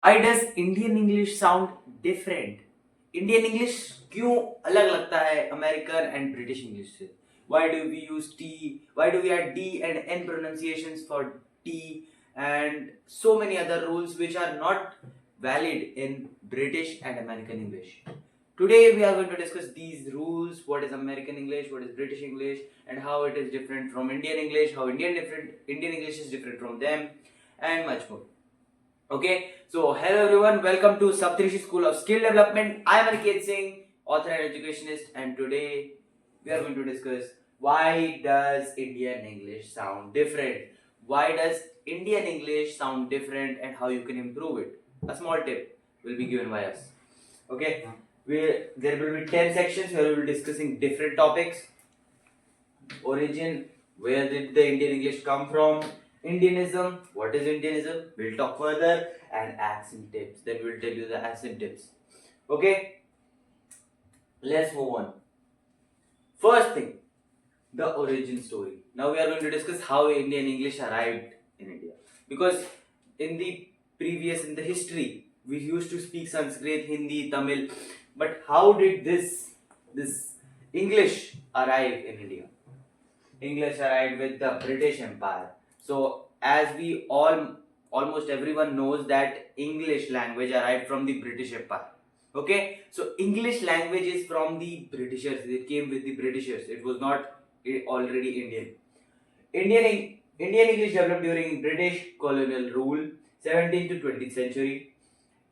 Why does Indian English sound different? Indian English क्यों अलग लगता है American and British English से? Why do we use T? Why do we add D and N pronunciations for T and so many other rules which are not valid in British and American English? Today we are going to discuss these rules, what is American English, what is British English, and how it is different from Indian English, how Indian English is different from them, and much more. Okay, so hello everyone, welcome to Saptrishi School of Skill Development. I am Aniket Singh, author and educationist, and today we are going to discuss why does Indian English sound different? Why does Indian English sound different and how you can improve it? A small tip will be given by us. Okay, there will be 10 sections where we will be discussing different topics. Origin, where did the Indian English come from? Indianism, what is Indianism? We'll talk further, and accent tips. Then we'll tell you the accent tips. Okay, let's move on. First thing, the origin story. Now we are going to discuss how Indian English arrived in India. Because in the history, we used to speak Sanskrit, Hindi, Tamil, but how did this English arrive in India? English arrived with the British Empire. So, as we almost everyone knows that English language arrived from the British Empire. Okay, so English language is from the Britishers. It came with the Britishers. It was not already Indian. Indian English developed during British colonial rule, 17th to 20th century.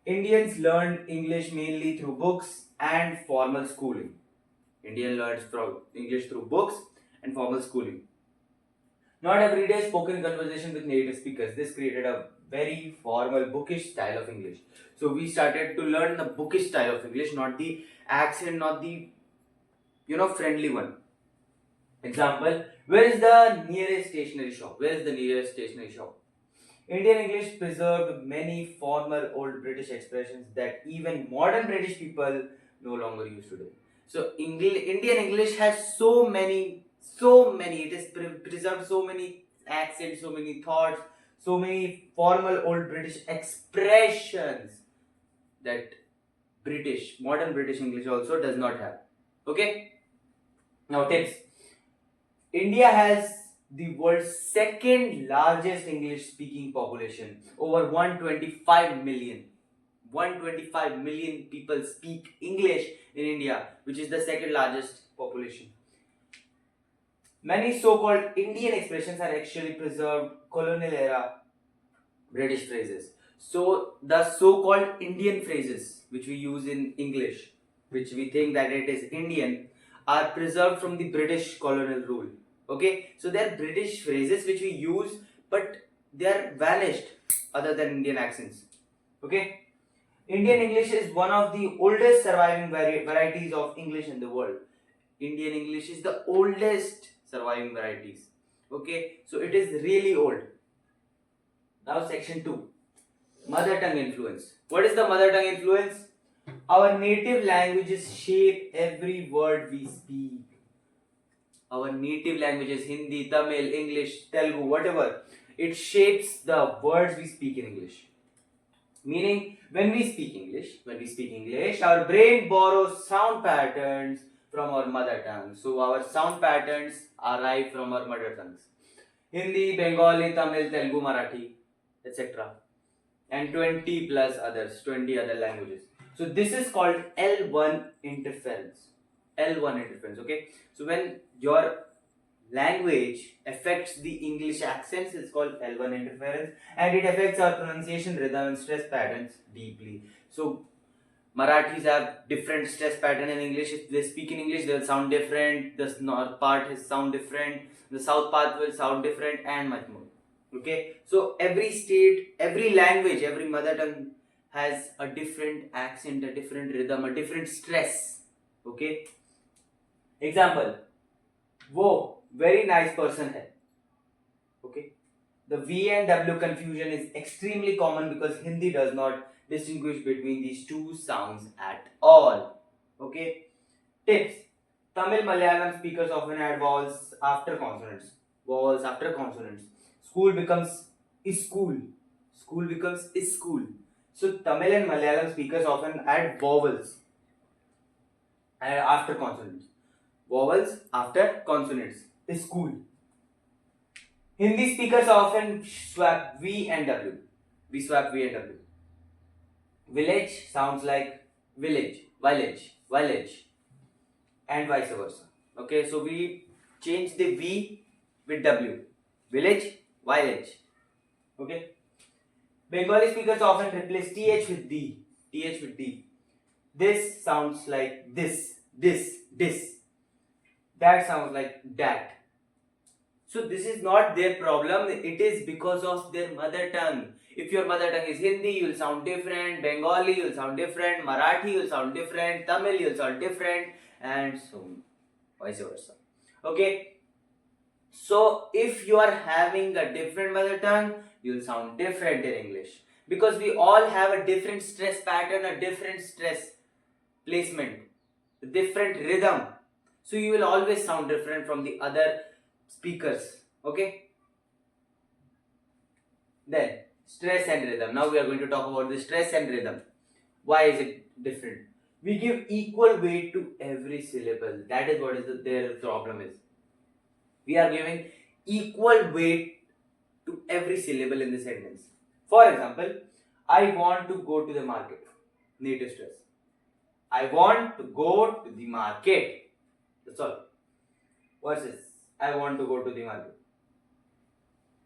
Indians learned English mainly through books and formal schooling. Indian learns from English through books and formal schooling. Not everyday spoken conversation with native speakers. This created a very formal, bookish style of English. So we started to learn the bookish style of English, not the accent, not the friendly one. Example: where is the nearest stationery shop? Where is the nearest stationery shop? Indian English preserved many formal old British expressions that even modern British people no longer use today. So Indian English has it has preserved so many accents, so many thoughts, so many formal old British expressions that modern British English also does not have. Okay? Now tips. India has the world's second largest English speaking population, over 125 million. 125 million people speak English in India, which is the second largest population. Many so called Indian expressions are actually preserved colonial era British phrases. So, the so called Indian phrases which we use in English, which we think that it is Indian, are preserved from the British colonial rule. Okay, so they are British phrases which we use, but they are vanished other than Indian accents. Okay, Indian English is one of the oldest surviving varieties of English in the world. Indian English is the oldest surviving varieties. Okay, so it is really old. Now, section 2, mother tongue influence. What is the mother tongue influence? Our native languages shape every word we speak. Our native languages, Hindi, Tamil, English, Telugu, whatever, it shapes the words we speak in English. Meaning, when we speak English, our brain borrows sound patterns from our mother tongue. So our sound patterns arrive from our mother tongues. Hindi, Bengali, Tamil, Telugu, Marathi, etc. And 20 other languages. So this is called L1 interference. L1 interference, okay? So when your language affects the English accents, it's called L1 interference, and it affects our pronunciation, rhythm, and stress patterns deeply. So Marathis have different stress pattern in English. If they speak in English, they'll sound different. The north part will sound different. The south part will sound different, and much more. Okay, so every state, every language, every mother tongue has a different accent, a different rhythm, a different stress. Okay, example: वो very nice person है. Okay, the V and W confusion is extremely common because Hindi does not distinguish between these two sounds at all. Okay, tips: Tamil Malayalam speakers often add vowels after consonants. Vowels after consonants. School becomes is school. School becomes is school. So Tamil and Malayalam speakers often add vowels after consonants. Vowels after consonants is cool. Hindi speakers often swap V and W. We swap V and W. Village sounds like village, village, village, and vice versa. Okay, so we change the V with W. Village, village. Okay. Bengali speakers often replace TH with D. TH with D. This sounds like this. That sounds like that. So this is not their problem, it is because of their mother tongue. If your mother tongue is Hindi, you will sound different, Bengali, you will sound different, Marathi, you will sound different, Tamil, you will sound different, and so vice versa. Okay? So if you are having a different mother tongue, you will sound different in English. Because we all have a different stress pattern, a different stress placement, a different rhythm. So you will always sound different from the other speakers. Okay? Then stress and rhythm. Now we are going to talk about the stress and rhythm. Why is it different? We give equal weight to every syllable. That is what is their problem is. We are giving equal weight to every syllable in the sentence. For example, I want to go to the market. Native stress. I want to go to the market. That's all. Versus I want to go to the market.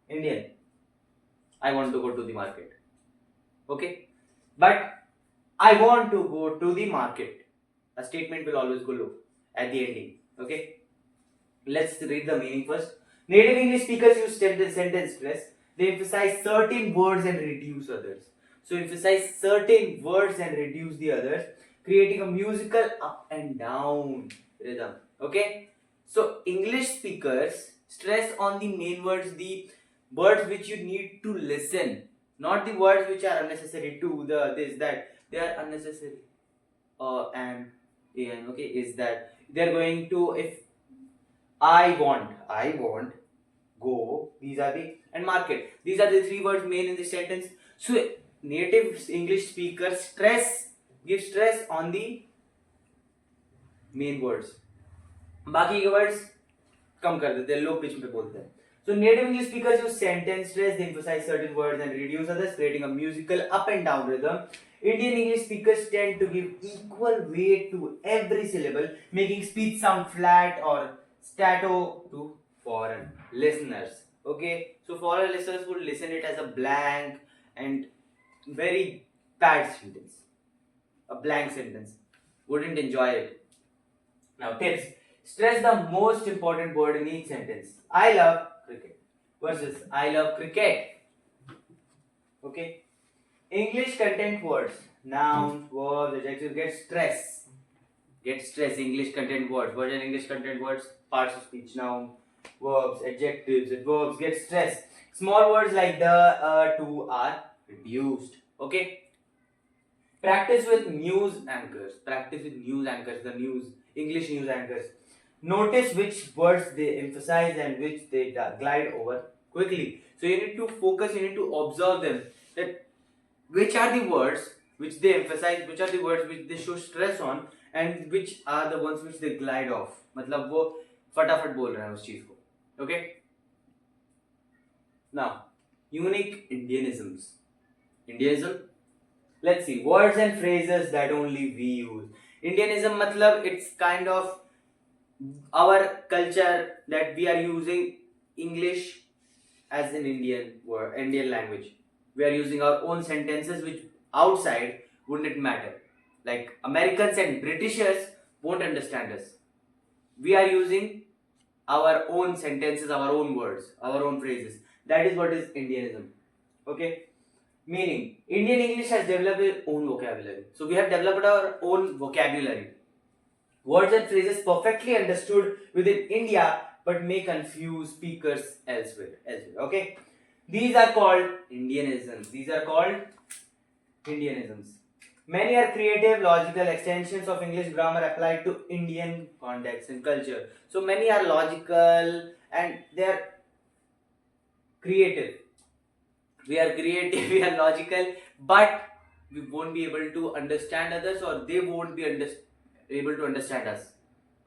Indian. I want to go to the market. Okay? But I want to go to the market. A statement will always go low at the ending. Okay? Let's read the meaning first. Native English speakers use sentence stress. They emphasize certain words and reduce others. So emphasize certain words and reduce the others, creating a musical up and down rhythm. Okay? So English speakers stress on the main words, the words which you need to listen, not the words which are unnecessary to the this that they are unnecessary. And okay, is that they're going to if I want, go. These are the and market. These are the three words main in the sentence. So native English speakers give stress on the main words. बाकी के words कम कर देते हैं, low pitch पे बोलते हैं. So native English speakers use sentence stress, they emphasize certain words and reduce others, creating a musical up and down rhythm. Indian English speakers tend to give equal weight to every syllable, making speech sound flat or staccato to foreign listeners. Okay, so foreign listeners would listen it as a blank and very bad sentence, a blank sentence, wouldn't enjoy it. Now tips. Stress the most important word in each sentence. I love cricket versus I love cricket. Okay. English content words. Nouns, verbs, adjectives get stress. Get stress. English content words. What are English content words? Parts of speech. Noun, verbs, adjectives, verbs get stress. Small words like the, to are reduced. Okay. Practice with news anchors. Practice with news anchors. The news, English news anchors. Notice which words they emphasize and which they glide over quickly. So you need to focus, you need to observe them. That which are the words which they emphasize, which are the words which they show stress on, and which are the ones which they glide off. मतलब वो फटाफट बोल रहे हैं उस चीज को. Okay. Now, unique Indianisms. Indianism. Let's see words and phrases that only we use. Indianism मतलब it's kind of our culture that we are using English as an Indian word, Indian language. We are using our own sentences which outside wouldn't matter. Like Americans and Britishers won't understand us. We are using our own sentences, our own words, our own phrases. That is what is Indianism. Okay? Meaning, Indian English has developed its own vocabulary. So we have developed our own vocabulary. Words and phrases perfectly understood within India but may confuse speakers elsewhere. Okay? These are called Indianisms. Many are creative, logical extensions of English grammar applied to Indian context and culture. So many are logical and they are creative. We are creative, we are logical, but we won't be able to understand others, or they won't be able to understand us.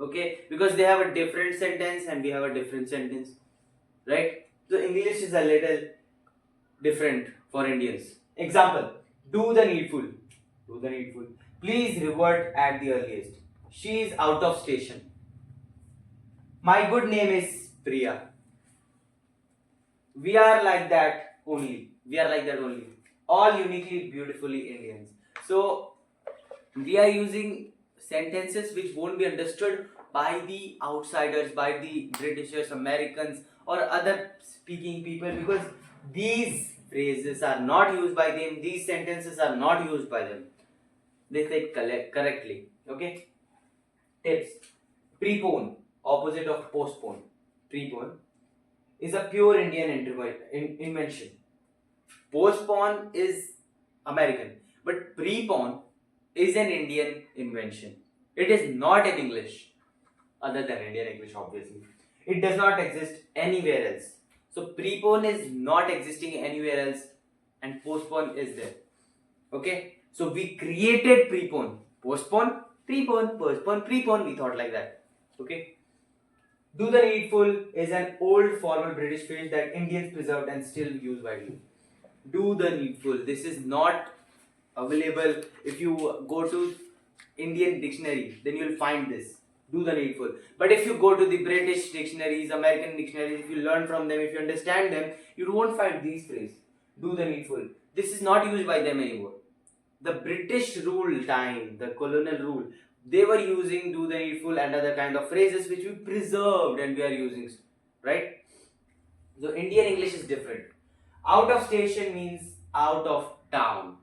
Okay, because they have a different sentence and we have a different sentence, right? So English is a little different for Indians. Example: do the needful. Do the needful. Please revert at the earliest. She is out of station. My good name is Priya. We are like that only. We are like that only. All uniquely, beautifully Indians. So we are using sentences which won't be understood by the outsiders, by the Britishers, Americans, or other speaking people, because these phrases are not used by them, these sentences are not used by them. They say correctly. Okay? Tips. Prepone, opposite of postpone. Prepone is a pure Indian invention. Postpone is American, but prepone is an Indian invention. It is not in English, other than Indian English, obviously. It does not exist anywhere else. So prepone is not existing anywhere else, and postpone is there. Okay, so we created prepone, postpone, prepone, postpone, prepone. We thought like that. Okay. Do the needful is an old formal British phrase that Indians preserved and still use widely. Do the needful. This is not available. If you go to Indian dictionary, then you will find this. Do the needful. But if you go to the British dictionaries, American dictionaries, if you learn from them, if you understand them, you won't find these phrases. Do the needful. This is not used by them anymore. The British rule time, the colonial rule, they were using do the needful and other kind of phrases which we preserved and we are using, right? So Indian English is different. Out of station means out of town,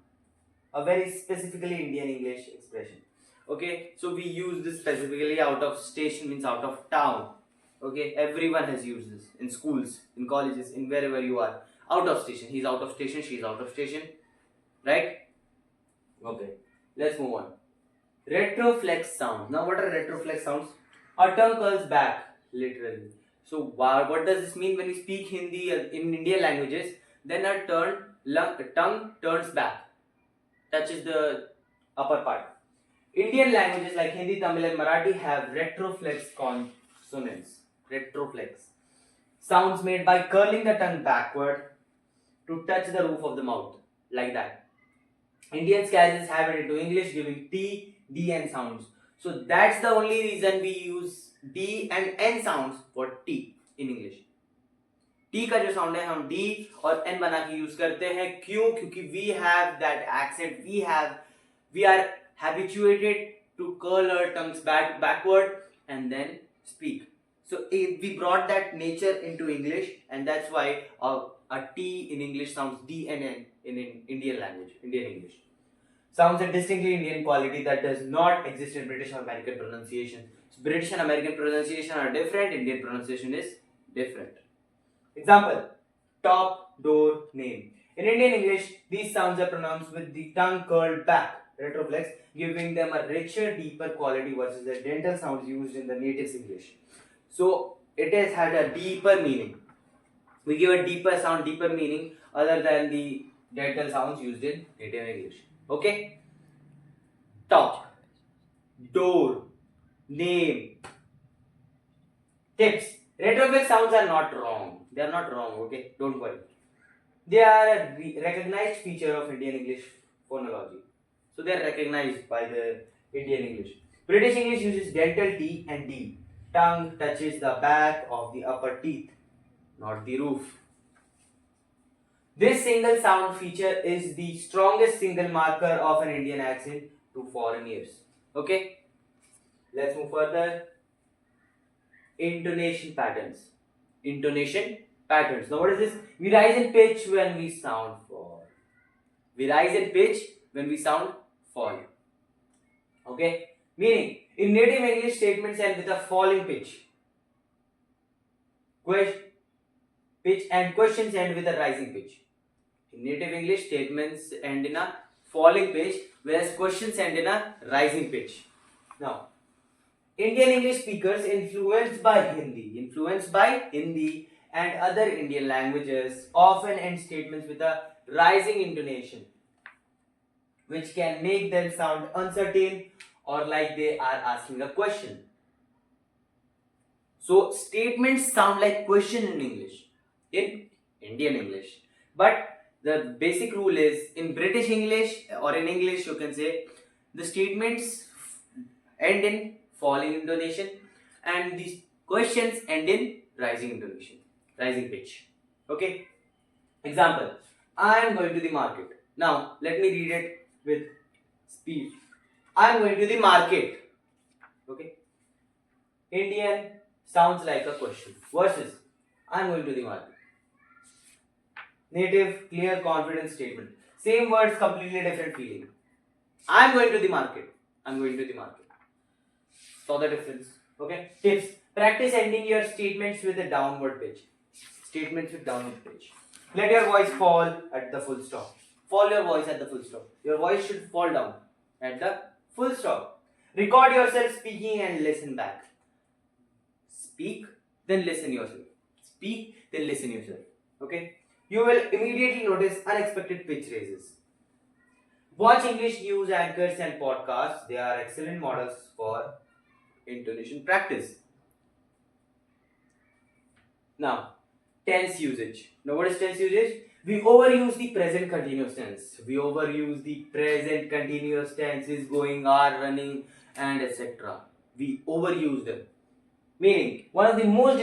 a very specifically Indian English expression. Okay, so we use this specifically. Out of station means out of town. Okay, everyone has used this in schools, in colleges, in wherever you are. Out of station, he's out of station, she's out of station, right? Okay, let's move on. Retroflex sounds. Now, what are retroflex sounds? A tongue curls back, literally. So, what does this mean when we speak Hindi in Indian languages? Then a tongue turns back, touches the upper part. Indian languages like Hindi, Tamil, and Marathi have retroflex consonants. Retroflex. Sounds made by curling the tongue backward to touch the roof of the mouth, like that. Indians carry this habit into English, giving T, D, N sounds. So that's the only reason we use D and N sounds for T in English. T का जो sound है हम D और N बना के use करते हैं. क्यों? क्योंकि we have that accent. We are habituated to curl our tongues backward and then speak. So we brought that nature into English, and that's why a T in English sounds D and N in Indian language, Indian English. Sounds a distinctly Indian quality that does not exist in British or American pronunciation. So British and American pronunciation are different, Indian pronunciation is different. Example: top, door, name. In Indian English, these sounds are pronounced with the tongue curled back, retroflex, giving them a richer, deeper quality versus the dental sounds used in the native English. So it has had a deeper meaning. We give a deeper sound, deeper meaning other than the dental sounds used in native English. Okay? Top, door, name, tips. Retroflex sounds are not wrong. They are not wrong, okay? Don't worry. They are a recognized feature of Indian English phonology. So they are recognized by the Indian English. British English uses dental T and D. Tongue touches the back of the upper teeth, not the roof. This single sound feature is the strongest single marker of an Indian accent to foreign ears. Okay? Let's move further. Intonation patterns. Intonation patterns. Now what is this? We rise in pitch when we sound fall. We rise in pitch when we sound fall. Okay? Meaning, in native English, statements end with a falling pitch. Pitch and questions end with a rising pitch. In native English, statements end in a falling pitch, whereas questions end in a rising pitch. Now, Indian English speakers influenced by Hindi and other Indian languages often end statements with a rising intonation. which can make them sound uncertain or like they are asking a question. So statements sound like question in English, in Indian English. But the basic rule is in British English or in English you can say the statements end in falling intonation and these questions end in rising intonation, rising pitch. Okay. Example, I am going to the market. Now let me read it with speed. I am going to the market. Okay. Indian sounds like a question versus I am going to the market. Native, clear, confident statement. Same words, completely different feeling. I am going to the market. I am going to the market. Saw the difference. Okay. Tips. Practice ending your statements with a downward pitch. Statements with downward pitch. Let your voice fall at the full stop. Fall your voice at the full stop. Your voice should fall down at the full stop. Record yourself speaking and listen back. Speak, then listen yourself. Speak, then listen yourself. Okay. You will immediately notice unexpected pitch raises. Watch English news anchors and podcasts. They are excellent models for intonation practice. Now, tense usage. Now, what is tense usage? We overuse the present continuous tense. We overuse the present continuous tense is going, are, running, and etc. We overuse them. Meaning, one of the most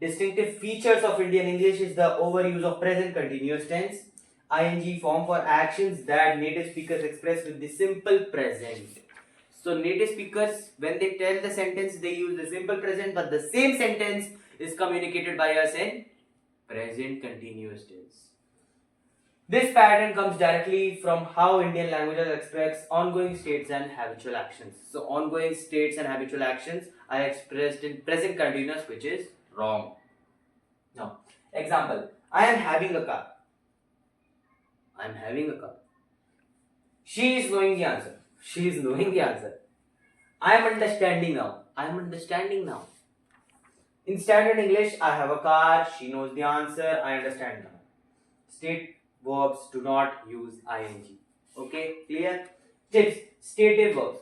distinctive features of Indian English is the overuse of present continuous tense, ing form for actions that native speakers express with the simple present. So native speakers, when they tell the sentence, they use the simple present, but the same sentence is communicated by us in present continuous tense. This pattern comes directly from how Indian languages express ongoing states and habitual actions. So ongoing states and habitual actions are expressed in present continuous, which is wrong. Now, example, I am having a car. I am having a car. She is knowing the answer. She is knowing the answer. I am understanding now. I am understanding now. In standard English, I have a car. She knows the answer. I understand now. State verbs do not use ing. Okay, clear? Tips. Stative verbs.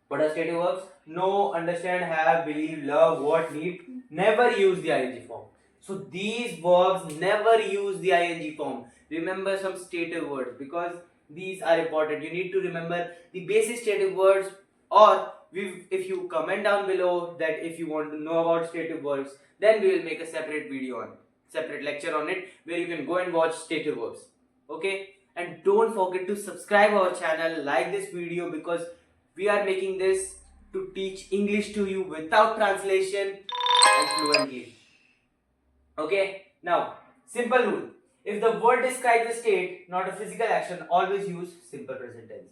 What are stative verbs? Know, understand, have, believe, love, what, need. Never use the ing form. So these verbs never use the ing form. Remember some stative words because these are important. You need to remember the basic stative words, or if you comment down below that if you want to know about stative verbs, then we will make a separate video on it, separate lecture on it, where you can go and watch stative verbs. Okay, and don't forget to subscribe our channel, like this video, because we are making this to teach English to you without translation and fluently. Okay, now simple rule. If the word describes a state, not a physical action, always use simple present tense.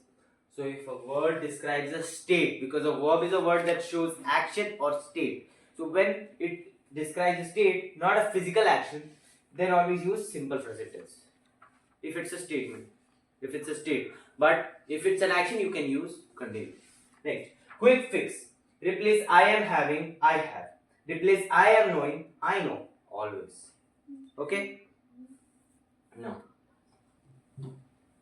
So if a word describes a state, because a verb is a word that shows action or state. So when it describes a state, not a physical action, then always use simple present tense. If it's a statement, if it's a state. But if it's an action, you can use continue. Next, quick fix. Replace I am having, I have. Replace I am knowing, I know. Always. Okay? Now,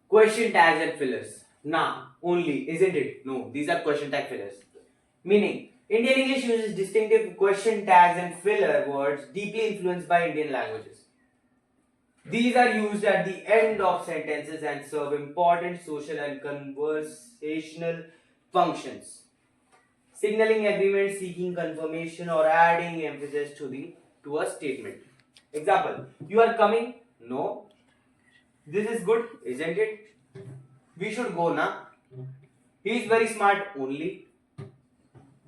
question tags and fillers. Nah, only, isn't it? No, these are question tag fillers. Meaning, Indian English uses distinctive question tags and filler words deeply influenced by Indian languages. These are used at the end of sentences and serve important social and conversational functions. Signaling agreement, seeking confirmation, or adding emphasis to a statement. Example, you are coming? No. This is good, isn't it? We should go, na? He is very smart, only.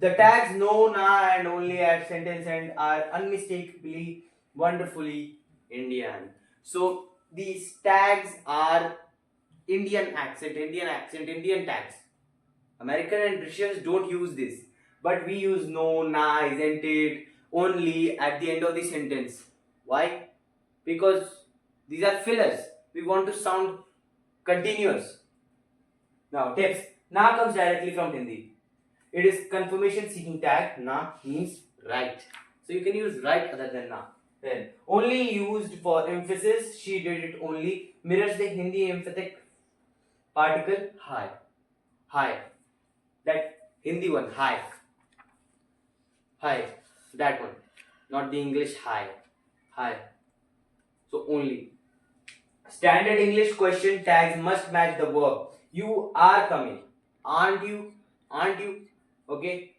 The tags no, na, and only at sentence end are unmistakably, wonderfully Indian. So these tags are Indian accent, Indian tags. American and British don't use this, but we use no, na, isn't it, only at the end of the sentence. Why? Because these are fillers. We want to sound continuous. Now tips. Na comes directly from Hindi. It is confirmation seeking tag. Na means right. So you can use right other than na. Then only used for emphasis. She did it only. Mirrors the Hindi emphatic Particle high. High. That Hindi one, high. High. That one. Not the English high. High. So only. Standard English question tags must match the verb. You are coming. Aren't you? Aren't you? Okay.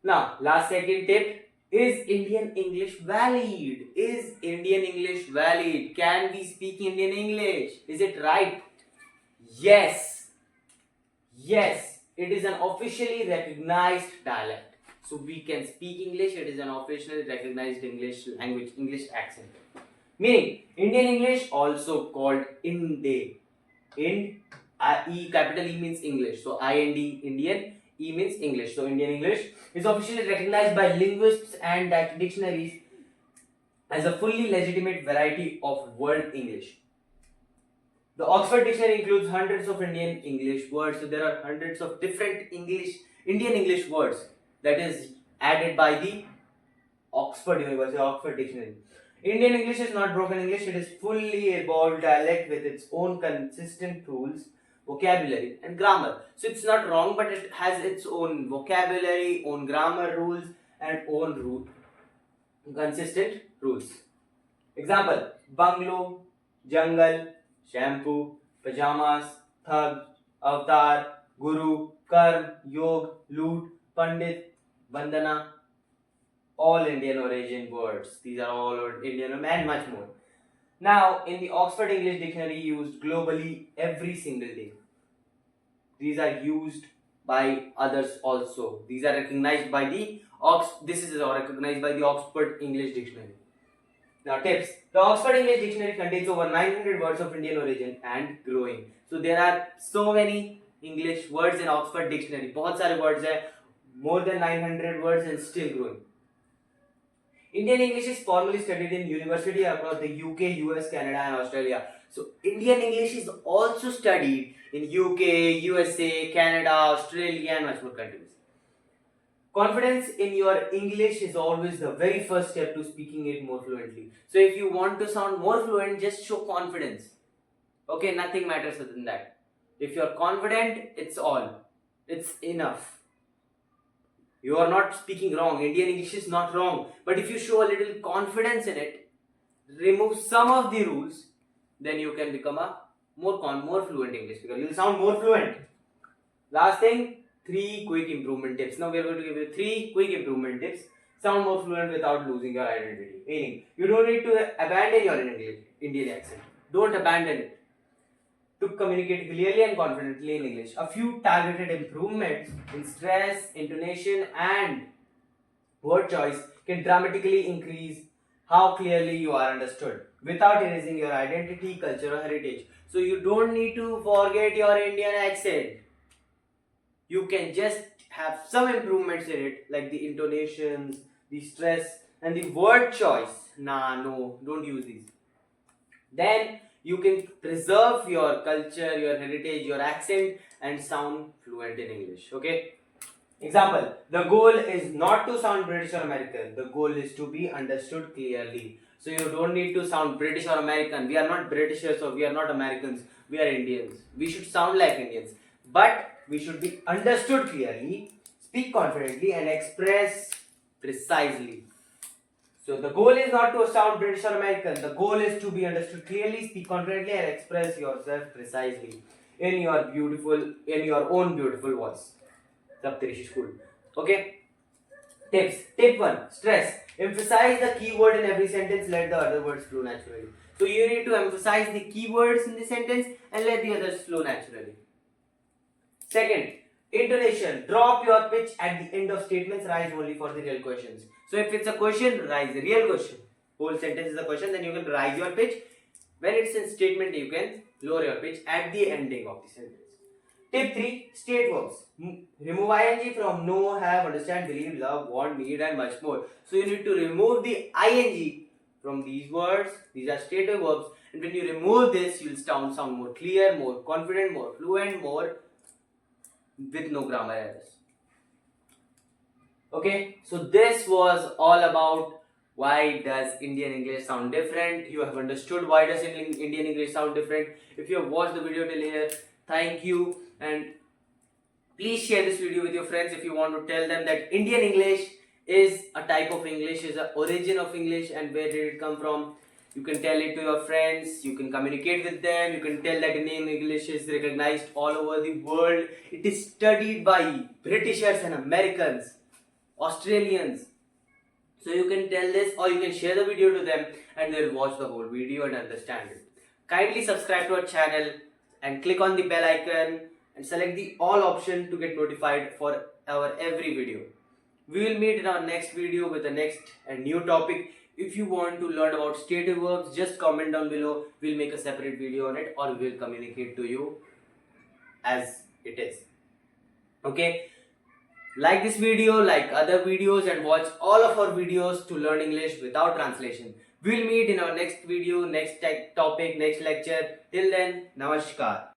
Now, last second tip. Is Indian English valid? Is Indian English valid? Can we speak Indian English? Is it right? Yes. Yes. It is an officially recognized dialect. So we can speak English. It is an officially recognized English language, English accent. Meaning, Indian English, also called Inde. Ind, E, capital E means English. So IND, Indian, E means English. So Indian English is officially recognized by linguists and dictionaries as a fully legitimate variety of world English. The Oxford Dictionary includes hundreds of Indian English words. So there are hundreds of different Indian English words that is added by the Oxford University, Oxford Dictionary. Indian English is not broken English, it is fully evolved dialect with its own consistent rules, vocabulary and grammar. So it's not wrong, but it has its own vocabulary, own grammar rules and own consistent rules. Example, bungalow, jungle, shampoo, pajamas, thug, avatar, guru, karm, yog, loot, pandit, vandana, all Indian origin words. These are all Indian and much more. Now, in the Oxford English Dictionary used globally every single day. These are used by others also. These are recognized by the recognized by the Oxford English Dictionary. Now tips. The Oxford English Dictionary contains over 900 words of Indian origin and growing. So there are so many English words in Oxford Dictionary. बहुत सारे words हैं, more than 900 words and still growing. Indian English is formally studied in university across the UK, US, Canada and Australia. So Indian English is also studied in UK, USA, Canada, Australia and much more countries. Confidence in your English is always the very first step to speaking it more fluently. So if you want to sound more fluent, just show confidence. Okay, nothing matters other than that. If you're confident, it's all. It's enough. You are not speaking wrong. Indian English is not wrong. But if you show a little confidence in it, remove some of the rules, then you can become a more fluent English speaker. You'll sound more fluent. Last thing, 3 quick improvement tips. Now we are going to give you 3 quick improvement tips. Sound more fluent without losing your identity. Meaning, you don't need to abandon your Indian accent. Don't abandon it. To communicate clearly and confidently in English. A few targeted improvements in stress, intonation and word choice can dramatically increase how clearly you are understood without erasing your identity, culture or heritage. So you don't need to forget your Indian accent. You can just have some improvements in it, like the intonations, the stress and the word choice. No, don't use these. Then you can preserve your culture, your heritage, your accent and sound fluent in English. Okay. Example, the goal is not to sound British or American. The goal is to be understood clearly. So you don't need to sound British or American. We are not Britishers or we are not Americans. We are Indians. We should sound like Indians. But we should be understood clearly, speak confidently and express precisely. So the goal is not to sound British or American. The goal is to be understood clearly, speak confidently and express yourself precisely in your own beautiful voice. Saptarishi School. Okay. Tips. Tip 1. Stress. Emphasize the key word in every sentence. Let the other words flow naturally. So you need to emphasize the key words in the sentence and let the others flow naturally. Second, intonation. Drop your pitch at the end of statements. Rise only for the real questions. So if it's a question, rise the real question. Whole sentence is a question, then you can rise your pitch. When it's in statement, you can lower your pitch at the ending of the sentence. Tip 3. State verbs. Remove ing from know, have, understand, believe, love, want, need and much more. So you need to remove the ing from these words. These are stative verbs. And when you remove this, you will sound more clear, more confident, more fluent, more with no grammar errors. Okay, so this was all about why does Indian English sound different. You have understood why does Indian English sound different. If you have watched the video till here, thank you, and please share this video with your friends if you want to tell them that Indian English is a type of English, is the origin of English, and where did it come from. You can tell it to your friends, you can communicate with them, you can tell that Indian English is recognized all over the world. It is studied by Britishers and Americans, Australians. So you can tell this, or you can share the video to them and they'll watch the whole video and understand it. Kindly subscribe to our channel and click on the bell icon and select the all option to get notified for our every video. We will meet in our next video with the next and new topic. If you want to learn about stative verbs, just comment down below. We'll make a separate video on it, or we'll communicate to you as it is. Okay, like this video, like other videos, and watch all of our videos to learn English without translation. We'll meet in our next video, next topic, next lecture. Till then, Namaskar.